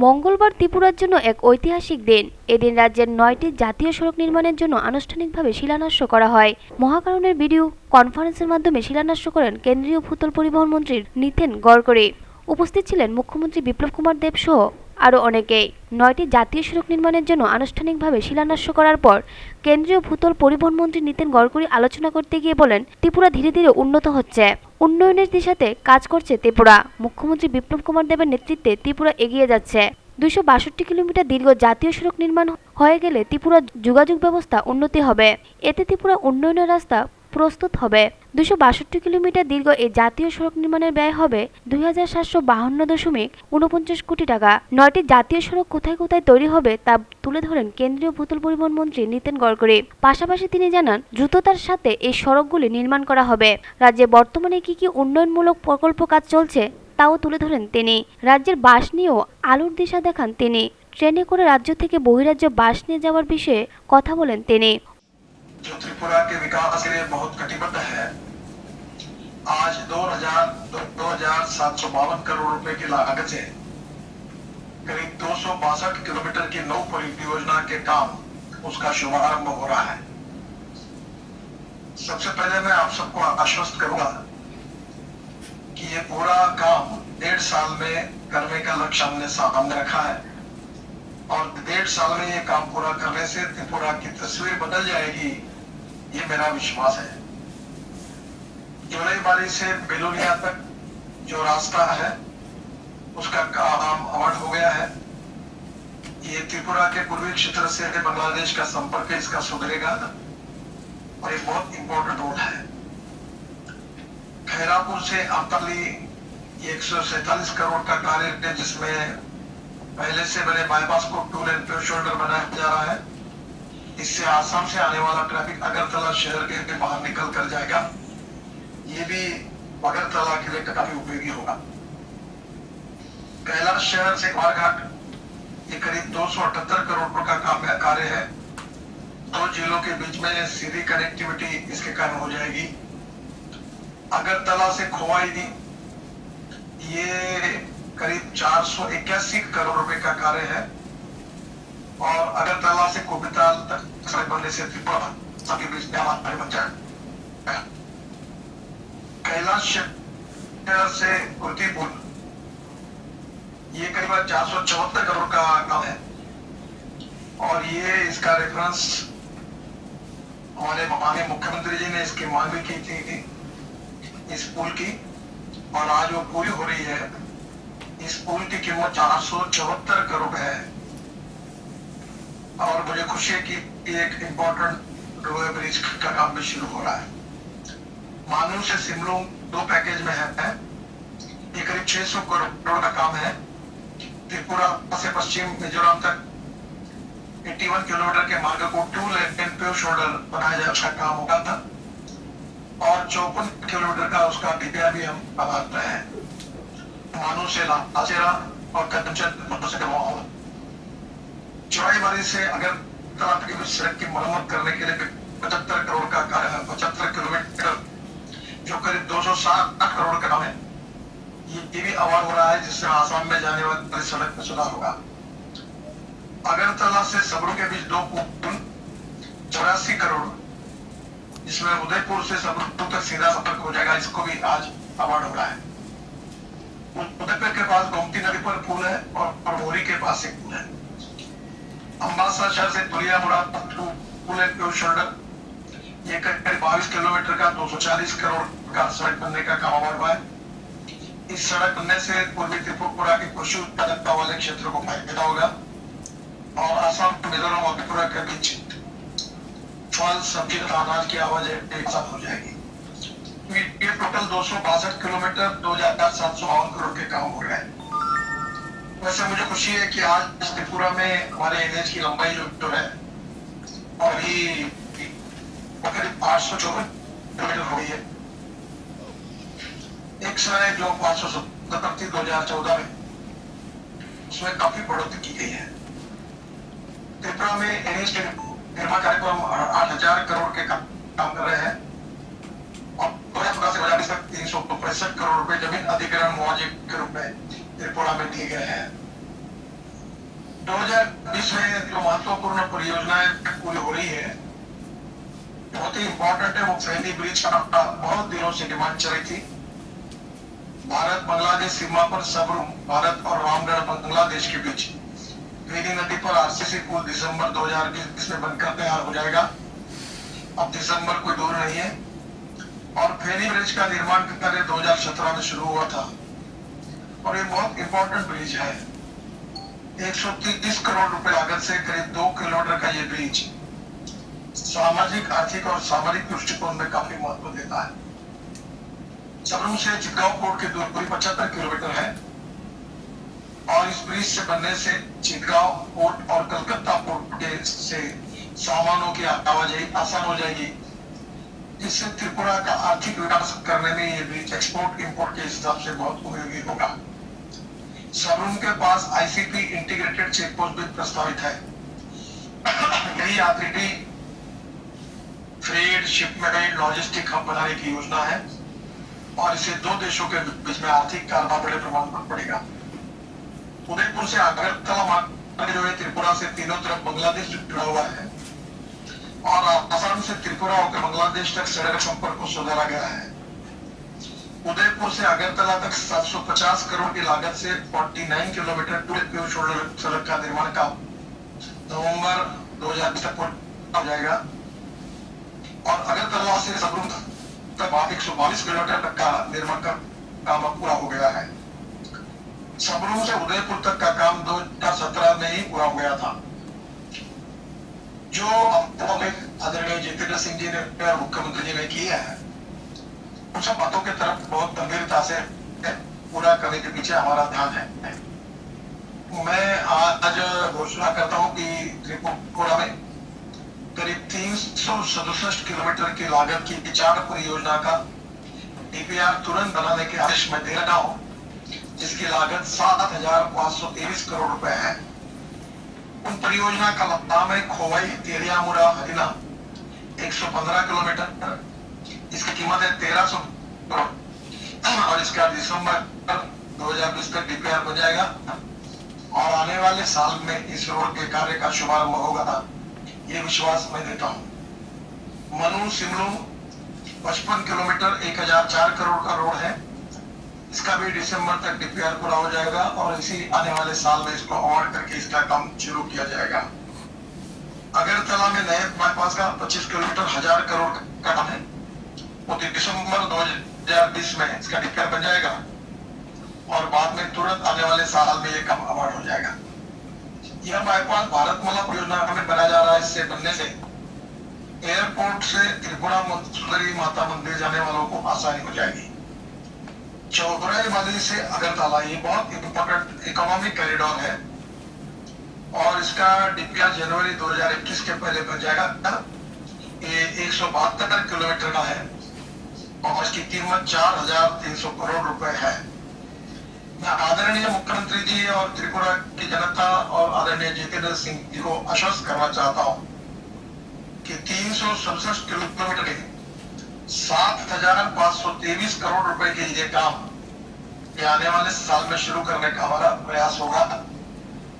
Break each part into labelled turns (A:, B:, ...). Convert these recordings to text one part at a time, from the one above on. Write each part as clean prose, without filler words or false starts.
A: মঙ্গলবার ত্রিপুরার জন্য এক ঐতিহাসিক দিন। এদিন রাজ্যের ৯টি জাতীয় সড়ক নির্মাণের জন্য আনুষ্ঠানিকভাবে শিলান্যাস করা হয়। মহাকারণের ভিডিও কনফারেন্সের মাধ্যমে শিলান্যাস করেন কেন্দ্রীয় ভূতল পরিবহন মন্ত্রী নীতিন গডকরি। উপস্থিত ছিলেন মুখ্যমন্ত্রী বিপ্লব কুমার দেব সহ আরও অনেকেই। ৯টি জাতীয় সড়ক নির্মাণের জন্য আনুষ্ঠানিকভাবে শিলান্যাস করার পর কেন্দ্রীয় ভূতল পরিবহন মন্ত্রী নীতিন গডকরি আলোচনা করতে গিয়ে বলেন, ত্রিপুরা ধীরে ধীরে উন্নত হচ্ছে, উন্নয়নের দিশাতে কাজ করছে ত্রিপুরা। মুখ্যমন্ত্রী বিপ্লব কুমার দেবের নেতৃত্বে ত্রিপুরা এগিয়ে যাচ্ছে। ২৬২ কিলোমিটার দীর্ঘ জাতীয় সড়ক নির্মাণ হয়ে গেলে ত্রিপুরার যোগাযোগ ব্যবস্থা উন্নতি হবে। এতে ত্রিপুরা উন্নয়নের রাস্তা প্রস্তুত হবে। ২৬২ কিলোমিটার দীর্ঘ এই জাতীয় সড়ক নির্মাণের ব্যয় হবে ২,৭৫২.৪৯ কোটি টাকা। ৯টি জাতীয় সড়ক কোথায় কোথায় তৈরি হবে তা তুলে ধরেন কেন্দ্রীয় ভূতল পরিবহন মন্ত্রী নীতিন গডকরি। পাশাপাশি তিনি জানান, দ্রুততার সাথে এই সড়কগুলি নির্মাণ করা হবে। রাজ্যে বর্তমানে কি কি উন্নয়নমূলক প্রকল্প কাজ চলছে তাও তুলে ধরেন তিনি। রাজ্যের বাস নিয়েও আলোর দিশা দেখান তিনি। ট্রেনে করে রাজ্য থেকে বহিরাজ্যে বাস নিয়ে যাওয়ার বিষয়ে কথা বলেন তিনি।
B: जो त्रिपुरा के विकास के लिए बहुत कटिबद्ध है। आज 2,752 करोड़ रुपए की लागत से करीब 262 किलोमीटर की नौ परियोजना के काम उसका शुभारंभ हो रहा है। सबसे पहले मैं आप सबको आश्वस्त करूंगा कि ये पूरा काम 1.5 साल में करने का लक्ष्य हमने सामने रखा है और 1.5 साल में ये काम पूरा करने से त्रिपुरा की तस्वीर बदल जाएगी, ये मेरा विश्वास है। जोलाईबाड़ी से बेलोनिया तक जो रास्ता है उसका काम अवध हो गया है। ये त्रिपुरा के पूर्वी क्षेत्र से बांग्लादेश का संपर्क इसका सुधरेगा और ये बहुत इंपॉर्टेंट रोड है। खैरापुर से अमतली 147 करोड़ का कार्य है, जिसमें पहले से बने बाईपास को 2 लेन पे शोल्डर बनाया जा रहा है। इससे आसाम से आने वाला ट्रैफिक अगरतला शहर के बाहर निकल कर जाएगा। ये भी अगरतला के लिए काफी उपयोगी होगा। कैलाश शहर से ग्वारघाट ये करीब 278 करोड़ का काम कार्य है। 2 जिलों के बीच में सीधी कनेक्टिविटी इसके कारण हो जाएगी। अगरतला से खोवाई ये करीब 481 करोड़ रुपए का कार्य है और अगरतला से कोबिताल तक सड़क बनने से त्रिपुरा सभी बीच में बन जाएगा। कैलाश शहर से कुर्तीपुर ये करीब 474 करोड़ का काम है और ये इसका रेफरेंस हमारे माननीय मुख्यमंत्री जी ने इसकी मांग भी की थी इस पुल की, और आज वो पूरी हो रही है। इस पुल की कीमत 474 करोड़ है और मुझे खुशी है कि एक इम्पोर्टेंट रोड ब्रिज का काम भी शुरू हो रहा है। मानू से सिमलुंग 2 पैकेज में है। ये करीब 600 करोड़ का काम है। त्रिपुरा से पश्चिम मिजोरम तक 81 किलोमीटर के मार्ग को 2 लेन पे शोल्डर बनाया जाए, उसका काम होगा था और 54 किलोमीटर का उसका डिबिया भी हम बना रहे हैं। मानू से लाचेरा और कंचन से जोलाईबाड़ी से अगरतला की सड़क की मरम्मत करने के लिए 75 करोड़ का कार्य है। 75 किलोमीटर जो करीब 260 करोड़ का काम है। ये भी अवार्ड हो रहा है, जिससे आसाम में जाने वाली सड़क में सुधार होगा। अगरतला से सबरू के बीच 2 पुल 84 करोड़, जिसमें उदयपुर से सबरू तक सीधा संपर्क हो जाएगा। इसको भी आज अवार्ड हो रहा है। उदयपुर के पास गोमती नदी पर पुल है और मोरी के पास एक पुल है। अम्बासा शहर से दुलिया मुराद पुल है शोल्डर, ये करीब 22 किलोमीटर का 240 करोड़ का सड़क बनने का काम हुआ है। इस सड़क बनने से पूर्वी त्रिपुरा के कृषि उत्पादकता वाले क्षेत्रों को फायदा होगा और आसाम मिजोरम और त्रिपुरा के बीच फल सब्जी तथा अनाज की आवाजाही एक साथ हो जाएगी। ये टोटल 262 किलोमीटर 2,752 करोड़ के काम हो रहे हैं। वैसे मुझे खुशी है कि आज त्रिपुरा में हमारे एनएच की लंबाई जो है और ये करीब 854 किलोमीटर हो गई है। एक समय जो 570 थी 2014 में, उसमें काफी बढ़ोतरी की गई है। त्रिपुरा में एनएच के निर्माण कार्य को हम 8,000 करोड़ के काम कर रहे हैं और 2015 से 2020 तक 365 करोड़ रुपए जमीन अधिग्रहण मुआवजे के रूप में त्रिपुरा में दिए गए हैं। 2020 में जो महत्वपूर्ण परियोजनाएं पूरी हो रही है, बहुत ही इंपॉर्टेंट है। वो फैनी ब्रिज का बहुत दिनों से डिमांड चल रही थी। भारत बांग्लादेश सीमा पर सबरूम, भारत और रामगढ़ बांग्लादेश के बीच फेनी नदी पर आरसीसी पुल दिसंबर 2020 में बनकर तैयार हो जाएगा। अब दिसंबर कोई दूर नहीं है। और फेनी ब्रिज का निर्माण कार्य 2017 में शुरू हुआ था और ये बहुत इंपॉर्टेंट ब्रिज है। 130 करोड़ रुपए लागत से करीब 2 किलोमीटर का ये ब्रिज सामाजिक, आर्थिक और सामरिक दृष्टिकोण में काफी महत्व देता है। सबरूम से चितगांव पोर्ट की दूरी 75 किलोमीटर है और इस ब्रिज से बनने से चितगांव पोर्ट और कलकत्ता पोर्ट के से सामानों की आवाजाही आसान हो जाएगी। इससे त्रिपुरा का आर्थिक विकास करने में ये ब्रिज एक्सपोर्ट इंपोर्ट के हिसाब से बहुत उपयोगी होगा। सबरूम के पास आईसीपी इंटीग्रेटेड चेक पोस्ट भी प्रस्तावित है। यही RTT freight, shipment, logistic hub बनाने की योजना है और इससे दो देशों के बीच में आर्थिक कारोबार बड़े प्रमाण पर पड़ेगा। उदयपुर से अगरतला मार्ग जो है त्रिपुरा से तीनों तरफ बांग्लादेश जुड़ा हुआ है और आसाम से त्रिपुरा होकर बांग्लादेश तक सड़क संपर्क को सुधारा गया है। उदयपुर से अगरतला तक 750 करोड़ की लागत से 49 किलोमीटर टू शोल्डर सड़क का निर्माण काम नवंबर 2020 तक हो जाएगा और अगरतला से सबरूम तक 122 किलोमीटर तक का निर्माण का काम पूरा हो गया है। सबरूम से उदयपुर तक का काम 2017 में ही पूरा हो गया था। जो आदरणीय जितेंद्र सिंह जी ने और मुख्यमंत्री जी ने किया है, उन सब बातों की तरफ बहुत गंभीरता से पूरा करने के पीछे हमारा ध्यान है। मैं आज घोषणा करता हूं कि त्रिपुरा में करीब 367 किलोमीटर की लागत की 4 परियोजना का डीपीआर तुरंत बनाने के आदेश में दे रहा हूं, जिसकी लागत 7,523 करोड़ रुपए है। उन परियोजना का नाम है खोवाई तेलियामुरा हरिना 115 किलोमीटर, इसकी कीमत है 1300 करोड़ और इसका दिसंबर 2020 तक डीपीआर बन जाएगा और आने वाले साल में इस रोड के कार्य का शुभारंभ होगा, ये विश्वास मैं देता हूँ। मनु सिमलू 55 किलोमीटर 1004 करोड़ का रोड है, इसका भी दिसंबर तक डीपीआर पूरा हो जाएगा और इसी आने वाले साल में इसको अवार्ड करके इसका काम शुरू किया जाएगा। अगरतला में नए बाईपास का 25 किलोमीटर 1000 करोड़ का काम है, वो दिसंबर 2020 में इसका डीपीआर बन जाएगा और बाद में तुरंत आने वाले साल में ये काम अवार्ड हो जाएगा। यह बाईपास भारतमाला परियोजना में बनाया जा रहा है। इससे बनने से एयरपोर्ट से त्रिपुरा सुंदरी माता मंदिर जाने वालों को आसानी हो जाएगी। चौधराई वाली से अगरतला ये बहुत इंपॉर्टेंट इकोनॉमिक कॉरिडोर है और इसका डीपीआर जनवरी 2021 के पहले बन जाएगा। ये 172 किलोमीटर का है और इसकी कीमत 4,300 करोड़ रुपए है। मैं आदरणीय मुख्यमंत्री जी और त्रिपुरा की जनता और आदरणीय जितेंद्र सिंह जी को आश्वस्त करना चाहता हूं कि 367 किलोमीटर के 7,523 करोड़ रुपए के ये काम ये आने वाले साल में शुरू करने का हमारा प्रयास होगा,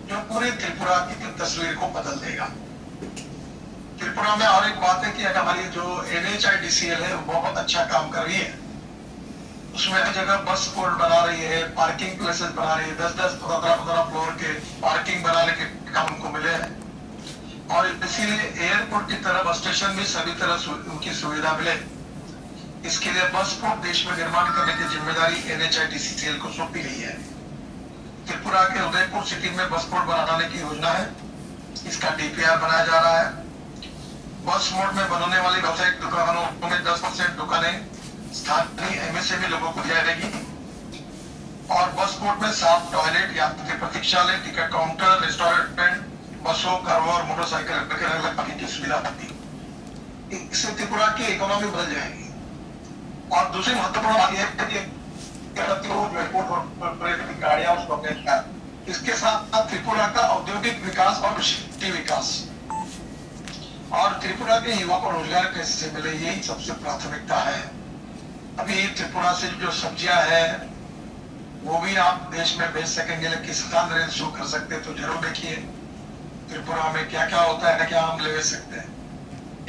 B: जो पूरी त्रिपुरा की तस्वीर को बदल देगा। त्रिपुरा में और एक बात है कि हमारी जो NHIDCL है वो बहुत अच्छा काम कर रही है। उसमें हर जगह बस पोर्ट बना रही है, पार्किंग प्लेसेस बना रही है, 10-10, 15-15 फ्लोर के पार्किंग बनाने के काम उनको मिले हैं और इसीलिए एयरपोर्ट की तरह बस स्टेशन भी सभी तरह उनकी सुविधा मिले, इसके लिए बस पोर्ट देश में निर्माण करने की जिम्मेदारी NHIDCL को सौंपी गई है। त्रिपुरा के उदयपुर सिटी में बस पोर्ट बनाने की योजना है, इसका डीपीआर बनाया जा रहा है। बस मोड में बनने वाली व्यावसायिक दुकानों में 10% दुकानें स्थानीय MSME लोगों को दी जाएगी और बस पोर्ट में साफ टॉयलेट, यात्री प्रतीक्षालय, टिकट काउंटर, रेस्टोरेंट, बसों, कारों और मोटरसाइकिल की सुविधा होगी। इससे त्रिपुरा की इकोनॉमी बदल जाएगी। और दूसरी महत्वपूर्ण बात यह है कि गाड़ियां उसको इसके साथ त्रिपुरा का औद्योगिक विकास और कृषि विकास और त्रिपुरा के युवा को रोजगार कैसे मिले, यही सबसे प्राथमिकता है। अभी त्रिपुरा से जो सब्जियां है वो भी आप देश में बेच सकेंगे, लेकिन किसान ऋण शुरू कर सकते तो जरूर देखिए। त्रिपुरा में क्या क्या होता है, क्या हम ले सकते हैं।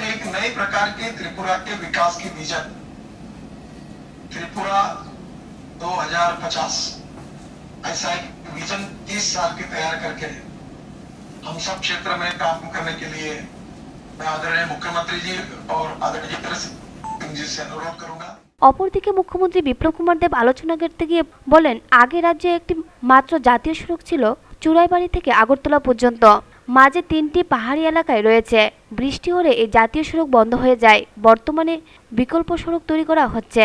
B: एक नए प्रकार के त्रिपुरा के विकास की विजन, त्रिपुरा 2050, ऐसा एक विजन 30 साल की तैयार करके हम सब क्षेत्र में काम करने के लिए मैं आदरणीय मुख्यमंत्री जी और आदरणीय जितेंद्र सिंह जी से अनुरोध करूंगा।
A: অপরদিকে মুখ্যমন্ত্রী বিপ্লব কুমার দেব আলোচনা করতে গিয়ে বলেন, আগে রাজ্যে একটি মাত্র জাতীয় সড়ক ছিল চুরাইবাড়ি থেকে আগরতলা পর্যন্ত। মাঝে 3টি পাহাড়ি এলাকায় রয়েছে। বৃষ্টি হলে এই জাতীয় সড়ক বন্ধ হয়ে যায়। বর্তমানে বিকল্প সড়ক তৈরি করা হচ্ছে।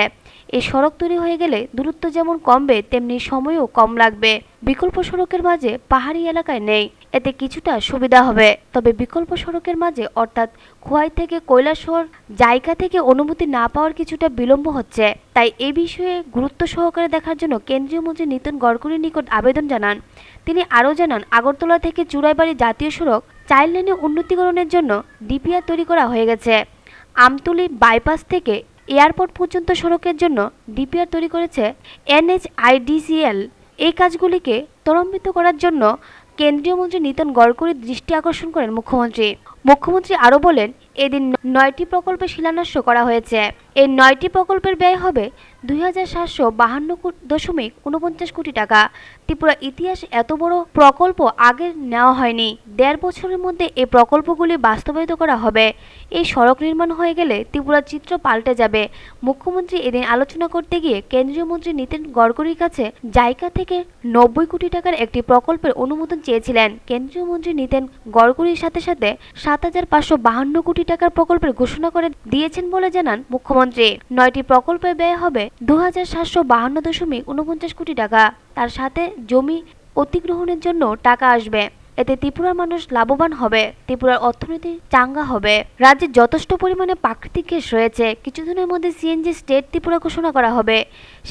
A: এই সড়ক তৈরি হয়ে গেলে দূরত্ব যেমন কমবে তেমনি সময়ও কম লাগবে। বিকল্প সড়কের মাঝে পাহাড়ি এলাকায় নেই, এতে কিছুটা সুবিধা হবে। তবে বিকল্প সড়কের মাঝে অর্থাৎ খোয়াই থেকে কৈলাসহর জায়গা থেকে অনুমতি না পাওয়ার কিছুটা বিলম্ব হচ্ছে। তাই এই বিষয়ে গুরুত্ব সহকারে দেখার জন্য কেন্দ্রীয় মন্ত্রী নীতিন গডকরির নিকট আবেদন জানান। তিনি আরও জানান, আগরতলা থেকে চুরাইবাড়ি জাতীয় সড়ক 4 লেনে উন্নতিকরণের জন্য ডিপিআর তৈরি করা হয়ে গেছে। আমতলী বাইপাস থেকে এয়ারপোর্ট পর্যন্ত সড়কের জন্য ডিপিআর তৈরি করেছে NHIDCL। এই কাজগুলিকে ত্বরান্বিত করার জন্য কেন্দ্রীয় মন্ত্রী নীতিন গডকরির দৃষ্টি আকর্ষণ করেন মুখ্যমন্ত্রী আরও বলেন, এদিন 9টি প্রকল্পে শিলান্যাস করা হয়েছে। এই 9টি প্রকল্পের ব্যয় হবে 2752.49 কোটি টাকা। ত্রিপুরা ইতিহাস এত বড় প্রকল্প আগে নেওয়া হয়নি। 1.5 বছরের মধ্যে এই প্রকল্পগুলি বাস্তবায়িত করা হবে। এই সড়ক নির্মাণ হয়ে গেলে ত্রিপুরার চিত্র পাল্টে যাবে। মুখ্যমন্ত্রী এদিন আলোচনা করতে গিয়ে কেন্দ্রীয় মন্ত্রী নীতিন গডকরির কাছে জায়গা থেকে 90 কোটি টাকার একটি প্রকল্পের অনুমোদন চেয়েছিলেন। কেন্দ্রীয় মন্ত্রী নীতিন গডকরির সাথে 7,552 কোটি টাকার প্রকল্পের ঘোষণা করে দিয়েছেন বলে জানান মুখ্যমন্ত্রী। 9টি প্রকল্পের ব্যয় হবে 2752.49 কোটি টাকা। তার সাথে জমি অধিগ্রহণের জন্য টাকা আসবে। এতে ত্রিপুরার মানুষ লাভবান হবে, ত্রিপুরার অর্থনীতি চাঙ্গা হবে। রাজ্যে যথেষ্ট পরিমাণে প্রাকৃতিক গ্যাস রয়েছে। কিছুদিনের মধ্যে সিএনজি স্টেট ত্রিপুরা ঘোষণা করা হবে।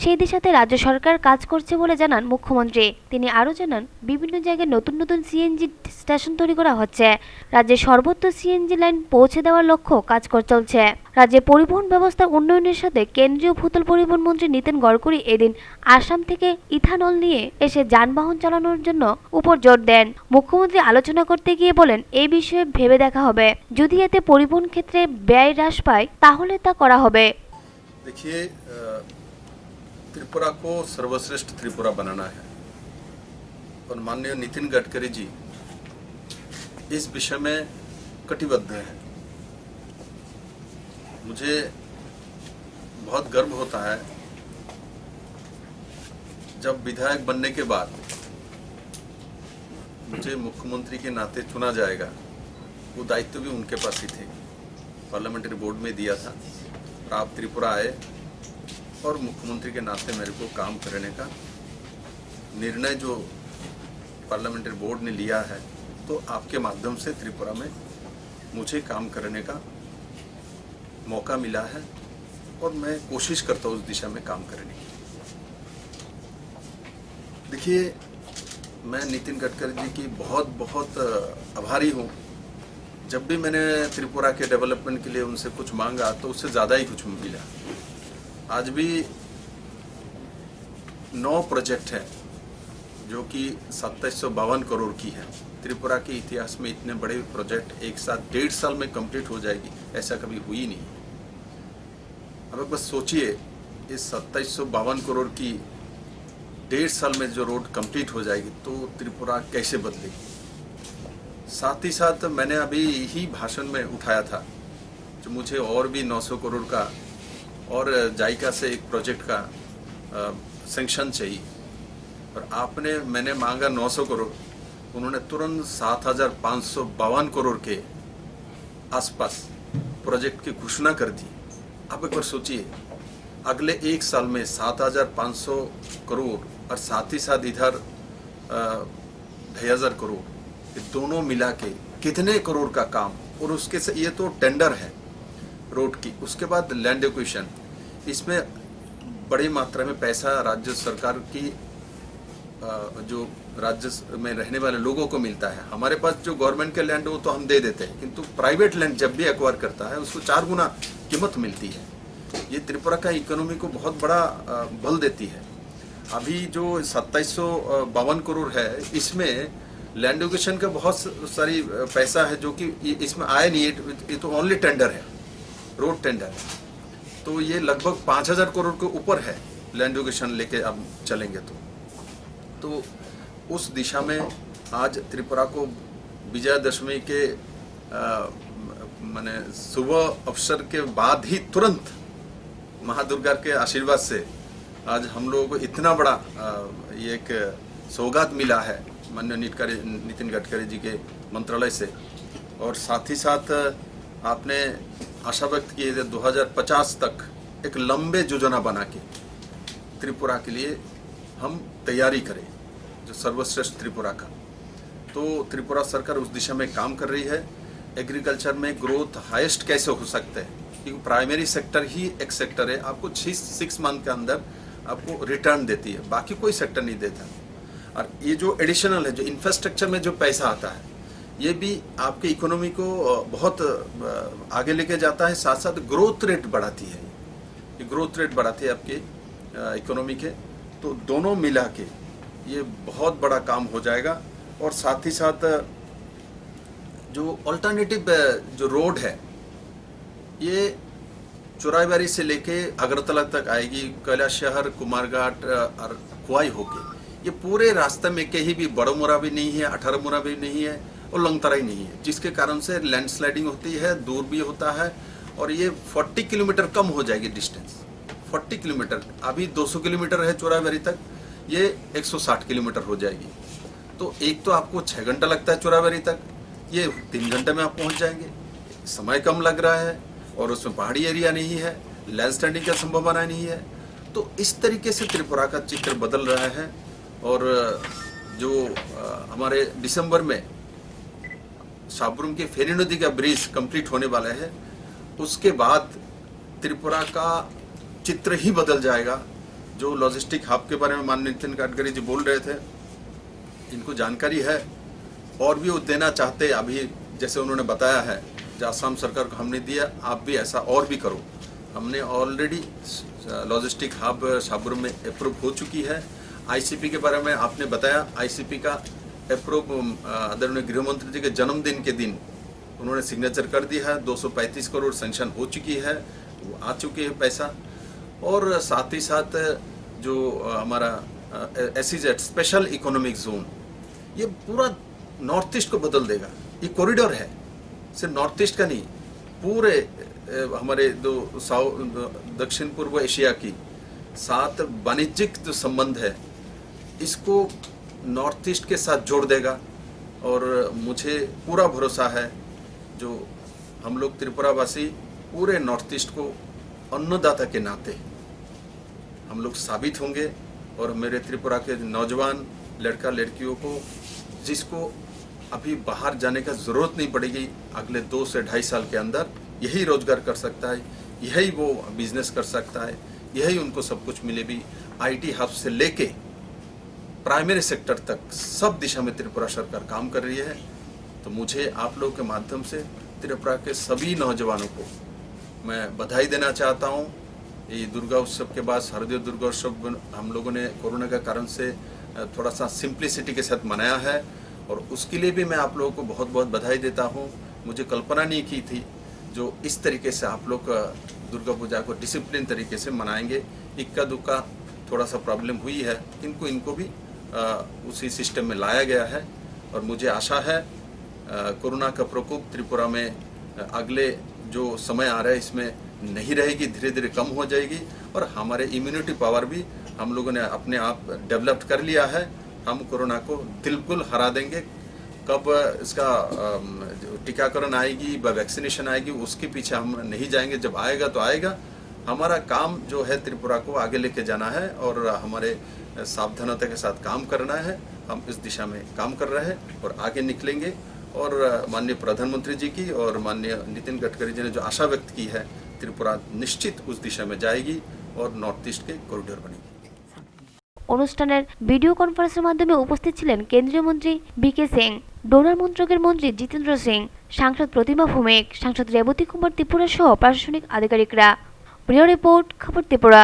A: সেই দিশাতে রাজ্য সরকার কাজ করছে বলে জানান মুখ্যমন্ত্রী। তিনি আরও জানান, বিভিন্ন জায়গায় নতুন নতুন সিএনজি স্টেশন তৈরি করা হচ্ছে। রাজ্যে সর্বত্র সিএনজি লাইন পৌঁছে দেওয়ার লক্ষ্য কাজ চলছে। রাজ্যে পরিবহন ব্যবস্থার উন্নয়নের সাথে কেন্দ্রীয় ভূতল পরিবহন মন্ত্রী নীতিন গডকরি এদিন আসাম থেকে ইথানল নিয়ে এসে যানবাহন চালানোর জন্য উপর জোর দেন। মুখ্যমন্ত্রী আলোচনা করতে গিয়ে বলেন, এই বিষয়ে ভেবে দেখা হবে। যদি এতে পরিবহন ক্ষেত্রে ব্যয় হ্রাস পায় তাহলে তা করা হবে।
C: देखिए, त्रिपुरा को सर्वश्रेष्ठ त्रिपुरा बनाना है और माननीय नितिन गडकरी जी इस विषय में कटिबद्ध हैं। मुझे बहुत गर्व होता है जब विधायक बनने के बाद मुझे मुख्यमंत्री के नाते चुना जाएगा। वो दायित्व भी उनके पास ही थे, पार्लियामेंट्री बोर्ड में दिया था और आप त्रिपुरा आए और मुख्यमंत्री के नाते मेरे को काम करने का निर्णय जो पार्लियामेंट्री बोर्ड ने लिया है, तो आपके माध्यम से त्रिपुरा में मुझे काम करने का मौका मिला है और मैं कोशिश करता हूँ उस दिशा में काम करने की। देखिए, मैं नितिन गडकरी जी की बहुत बहुत आभारी हूँ। जब भी मैंने त्रिपुरा के डेवलपमेंट के लिए उनसे कुछ मांगा तो उससे ज़्यादा ही कुछ मिला। आज भी 9 प्रोजेक्ट हैं जो कि 2752 करोड़ की है। त्रिपुरा के इतिहास में इतने बड़े प्रोजेक्ट एक साथ 1.5 साल में कंप्लीट हो जाएगी, ऐसा कभी हुई नहीं। अब बस सोचिए, इस 2752 करोड़ की 1.5 साल में जो रोड कंप्लीट हो जाएगी तो त्रिपुरा कैसे बदलेगी। साथ ही साथ मैंने अभी ही भाषण में उठाया था जो मुझे और भी 900 करोड़ का और जायका से एक प्रोजेक्ट का सैंक्शन चाहिए और मैंने मांगा 900 करोड़, उन्होंने तुरंत 7,552 करोड़ के आसपास प्रोजेक्ट की घोषणा कर दी। आप एक बार सोचिए, अगले 1 साल में 7,500 करोड़ और साथ ही साथ इधर 2,500 करोड़, ये दोनों मिला के कितने करोड़ का काम। और उसके से ये तो टेंडर है रोड की, उसके बाद लैंड एक्विजिशन, इसमें बड़ी मात्रा में पैसा राज्य सरकार की जो राज्य में रहने वाले लोगों को मिलता है। हमारे पास जो गवर्नमेंट के लैंड वो तो हम दे देते हैं, किंतु प्राइवेट लैंड जब भी एक्वायर करता है उसको 4 गुना कीमत मिलती है। ये त्रिपुरा का इकोनॉमी को बहुत बड़ा बल देती है। अभी जो 2752 करोड़ है, इसमें लैंड एक्विजिशन का बहुत सारी पैसा है जो कि इसमें आया नहीं, ये तो ओनली टेंडर है, रोड टेंडर है। तो ये लगभग 5,000 करोड़ के ऊपर है लैंड एक्विजिशन लेके अब चलेंगे तो उस दिशा में आज त्रिपुरा को विजयादशमी के माने शुभ अवसर के बाद ही तुरंत महादुर्गा के आशीर्वाद से आज हम लोगों को इतना बड़ा ये एक सौगात मिला है माननीय नितिन गडकरी जी के मंत्रालय से। और साथ ही साथ आपने आशा व्यक्त की है 2050 तक एक लंबे योजना बना के त्रिपुरा के लिए हम तैयारी करें, जो सर्वश्रेष्ठ त्रिपुरा का। तो त्रिपुरा सरकार उस दिशा में काम कर रही है। एग्रीकल्चर में ग्रोथ हाईएस्ट कैसे हो सकता है, क्योंकि प्राइमरी सेक्टर ही एक सेक्टर है, आपको 6 मंथ के अंदर आपको रिटर्न देती है, बाकी कोई सेक्टर नहीं देता। और ये जो एडिशनल है, जो इंफ्रास्ट्रक्चर में जो पैसा आता है, ये भी आपके इकोनॉमी को बहुत आगे लेके जाता है, साथ साथ ग्रोथ रेट बढ़ाती है। ये ग्रोथ रेट बढ़ाती है आपके इकोनॉमी के। तो दोनों मिला के ये बहुत बड़ा काम हो जाएगा। और साथ ही साथ जो अल्टरनेटिव जो रोड है, ये चोराईबारी से लेके अगरतला तक आएगी, कैलाश शहर, कुमारघाट और खुआई होके, ये पूरे रास्ते में कहीं भी बड़ोमुरा भी नहीं है, 18 मुरा भी नहीं है और लंगतराई नहीं है, जिसके कारण से लैंडस्लाइडिंग होती है, दूर भी होता है। और ये 40 किलोमीटर कम हो जाएगी डिस्टेंस, 40 किलोमीटर। अभी 200 किलोमीटर है चोराईबारी तक, ये 160 किलोमीटर हो जाएगी। तो एक तो आपको 6 घंटा लगता है चोराईबारी तक, ये 3 घंटे में आप पहुंच जाएंगे। समय कम लग रहा है और उसमें पहाड़ी एरिया नहीं है, लैंडस्लाइडिंग का संभावना नहीं है। तो इस तरीके से त्रिपुरा का चित्र बदल रहा है। और जो हमारे दिसंबर में साबरुम के फेरी नदी का ब्रिज कंप्लीट होने वाला है, उसके बाद त्रिपुरा का चित्र ही बदल जाएगा। जो लॉजिस्टिक हब के बारे में माननीय नितिन गडकरी जी बोल रहे थे, इनको जानकारी है और भी वो देना चाहते। अभी जैसे उन्होंने बताया है, जो असम सरकार को हमने दिया, आप भी ऐसा और भी करो। हमने ऑलरेडी लॉजिस्टिक हब साबरुम में अप्रूव हो चुकी है। आईसीपी के बारे में आपने बताया, आईसीपी का अप्रूव आदरणीय गृह मंत्री जी के जन्मदिन के दिन उन्होंने सिग्नेचर कर दिया है। 235 करोड़ सेंक्शन हो चुकी है, वो आ चुकी है पैसा। और साथ ही साथ जो हमारा SEZ स्पेशल इकोनॉमिक जोन, ये पूरा नॉर्थ ईस्ट को बदल देगा। ये कॉरिडोर है, सिर्फ नॉर्थ ईस्ट का नहीं, पूरे हमारे दक्षिण पूर्व एशिया की साथ वाणिज्यिक जो संबंध है, इसको नॉर्थ ईस्ट के साथ जोड़ देगा। और मुझे पूरा भरोसा है, जो हम लोग त्रिपुरावासी पूरे नॉर्थ ईस्ट को अन्नदाता के नाते हम लोग साबित होंगे। और मेरे त्रिपुरा के नौजवान लड़का लड़कियों को, जिसको अभी बाहर जाने का ज़रूरत नहीं पड़ेगी, अगले 2 से 2.5 साल के अंदर यही रोजगार कर सकता है, यही वो बिजनेस कर सकता है, यही उनको सब कुछ मिले भी। IT हब से लेके प्राइमरी सेक्टर तक सब दिशा में त्रिपुरा सरकार काम कर रही है। तो मुझे आप लोगों के माध्यम से त्रिपुरा के सभी नौजवानों को मैं बधाई देना चाहता हूँ। ये दुर्गा उत्सव के बाद शारदीय दुर्गा उत्सव हम लोगों ने कोरोना के कारण से थोड़ा सा सिंप्लिसिटी के साथ मनाया है, और उसके लिए भी मैं आप लोगों को बहुत बहुत बधाई देता हूँ। मुझे कल्पना नहीं की थी जो इस तरीके से आप लोग दुर्गा पूजा को डिसिप्लिन तरीके से मनाएंगे। इक्का दुक्का थोड़ा सा प्रॉब्लम हुई है, किंतु इनको भी उसी सिस्टम में लाया गया है। और मुझे आशा है कोरोना का प्रकोप त्रिपुरा में अगले जो समय आ रहा है इसमें नहीं रहेगी, धीरे धीरे कम हो जाएगी। और हमारे इम्यूनिटी पावर भी हम लोगों ने अपने आप डेवलप कर लिया है। हम कोरोना को बिल्कुल हरा देंगे। कब इसका टीकाकरण आएगी व वैक्सीनेशन आएगी, उसके पीछे हम नहीं जाएंगे। जब आएगा तो आएगा। हमारा काम जो है त्रिपुरा को आगे लेके जाना है और हमारे सावधानता के साथ काम करना है। हम इस दिशा में काम कर रहे हैं और आगे निकलेंगे। और माननीय प्रधानमंत्री जी की और माननीय नितिन गडकरी जी ने जो आशा व्यक्त की है, त्रिपुरा निश्चित उस दिशा में जाएगी और नॉर्थ ईस्ट के कॉरिडोर बनेगी।
A: অনুষ্ঠানের ভিডিও কনফারেন্সের মাধ্যমে উপস্থিত ছিলেন কেন্দ্রীয় মন্ত্রী বিকে সিং, ডোনার মন্ত্রকের মন্ত্রী জিতেন্দ্র সিং, সাংসদ প্রতিমা ভৌমিক, সাংসদ রেবতী কুমার ত্রিপুরা সহ প্রশাসনিক আধিকারিকরা। ব্যুরো রিপোর্ট, খবর ত্রিপুরা।